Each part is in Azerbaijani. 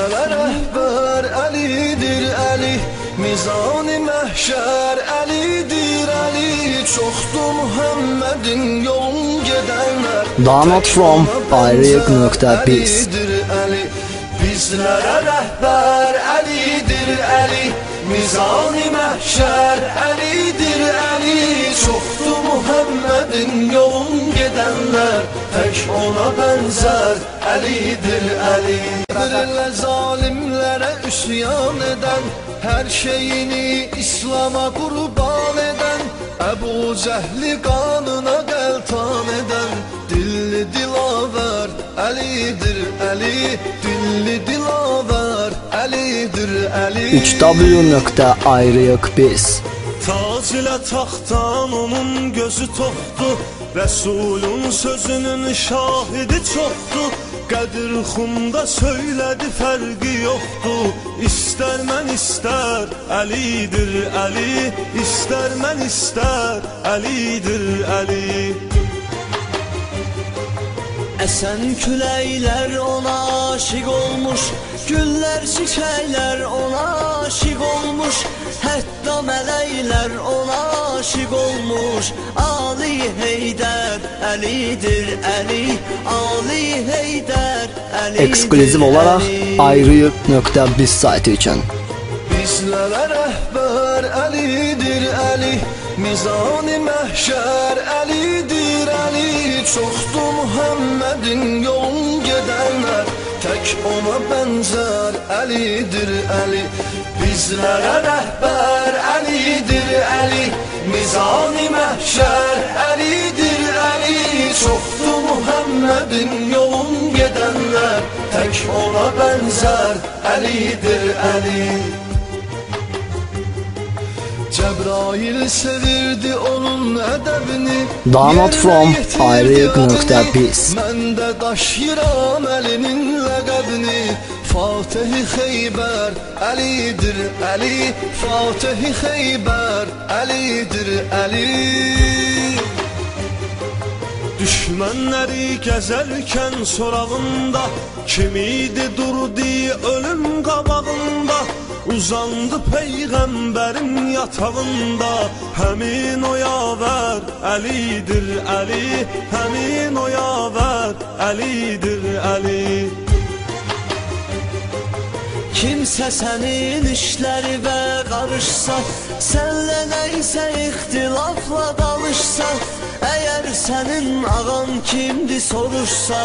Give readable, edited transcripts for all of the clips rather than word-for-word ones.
Bizlərə rəhbər Əlidir Əli, mizan-ı məhşər Əlidir Əli. Çoxdur Muhammedin yolun gedənlər. Download from ayrıyıq.biz. Bizlərə rəhbər Əlidir Əli, mizan-ı məhşər Əlidir Əli. Çoxdur Muhammedin yolun gedənlər, tək ona bənzər Əlidir Əli. Birlə zalimlərə üsyan edən, hər şeyini İslam'a qurban edən, Əbu Cəhli qanına qəltan edən, dilli dilavər Əlidir Əli, dilli dilavər Əlidir Əli. 3w.ayrıyıq.biz. Tac ilə taxtdan onun gözü toxdur, Rəsulun sözünün şahidi çoxdur. Qədir xunda söylədi fərqi yoxdur, İstər mən istər Əlidir Əli, İstər mən istər Əlidir Əli. Əsən küləklər ona aşiq olmuş, güllər çiçəklər ona aşiq olmuş, hətta mələklər ona aşiq olmuş. Ali Heydər Əlidir Əli, Ali Heydər Əlidir. Ekskluziv olaraq ayrıyıq.biz saytı üçün. Bizlərə rəhbər Əlidir Əli, mizan-ı məhşər Əlidir Əli. Çoxdur Muhammedin yolun gedənlər, tək ona bənzər Əlidir Əli. Bizlərə rəhbər Əlidir Əli, mizan-ı məhşər Əlidir Əli. Çoxdur Muhammedin yolun gedənlər, tək ona bənzər Əlidir Əli. Cəbrail sevirdi onun ədəbini. Download from ayrıyıq.biz. Mən də daşıyıram Əlinin ləqəbini. Fatih-i Xeybər Əlidir Əli, Fatih-i Xeybər Əlidir Əli. Düşmənləri gəzərkən sorağında, kim idi durdu ölüm qabağında. Uzandı Peyğəmbərin yatağında, həmin o yavər Əlidir Əli, həmin o yavər Əlidir Əli. Kimsə sənin işlərinə qarışsa, sənlə nəysə ixtilafla danışsa, əgər sənin ağan kimdir soruşsa,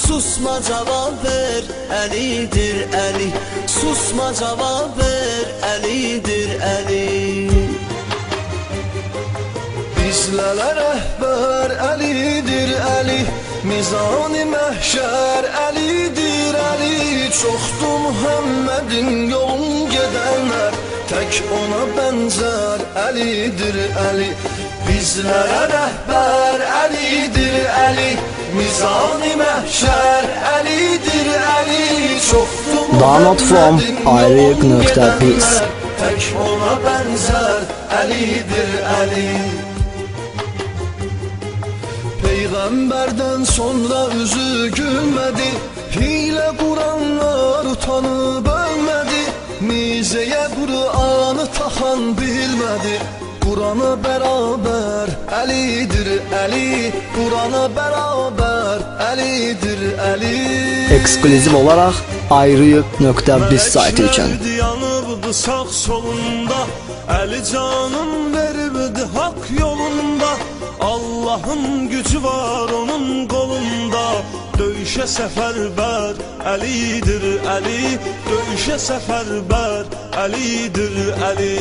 susma cavab ver Əlidir Əli, susma cavab ver Əlidir Əli. Bizlərə rəhbər Əlidir Əli, mizan-ı məhşər Əlidir Əli. Çoxdur Muhammedin yolun gedənlər, tək ona bənzər Əlidir Əli. Bizlərə rəhbər Əlidir Əli, mizan-ı məhşər Əlidir Əli. Çoxdur Muhammedin yolun gedənlər, tək ona bənzər Əlidir Əli. Peyğəmbərdən sonra üzü gülmədi, hilə quranlar utanıb ölmədi. Nizəyə Qur'anı taxan bilmədi, Qur'ana bərabər Əlidir Əli, Qur'ana bərabər Əlidir Əli. Ekskluziv olaraq ayrıyıq.biz saytı üçün. Yanıbdı sağ solunda, Əli canım veribdi haqq yolunda. Allah'ın gücü var onun qolunda, döyüşə səfərbər Əlidir Əli, döyüşə səfərbər Əlidir Əli.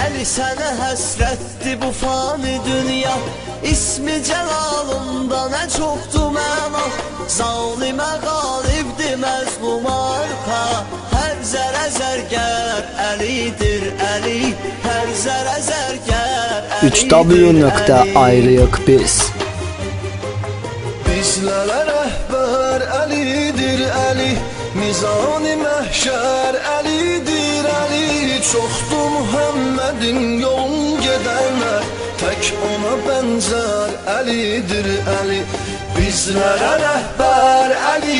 Əli sənə həsrətdir bu fani dünya, İsmi cəlalında nə çoxdur məna. Zalimə qalibdir məzlum arxa, hər zərə zərgər Əlidir Əli, hər zərə zərgər Əlidir Əli. 3w.ayrıyıq.biz. Bizlərə rəhbər Əlidir Əli, mizan-ı məhşər Əlidir Əli. Çoxdur Muhammedin yolun gedənlər, tək ona bənzər Əlidir Əli. Bizlərə rəhbər Əli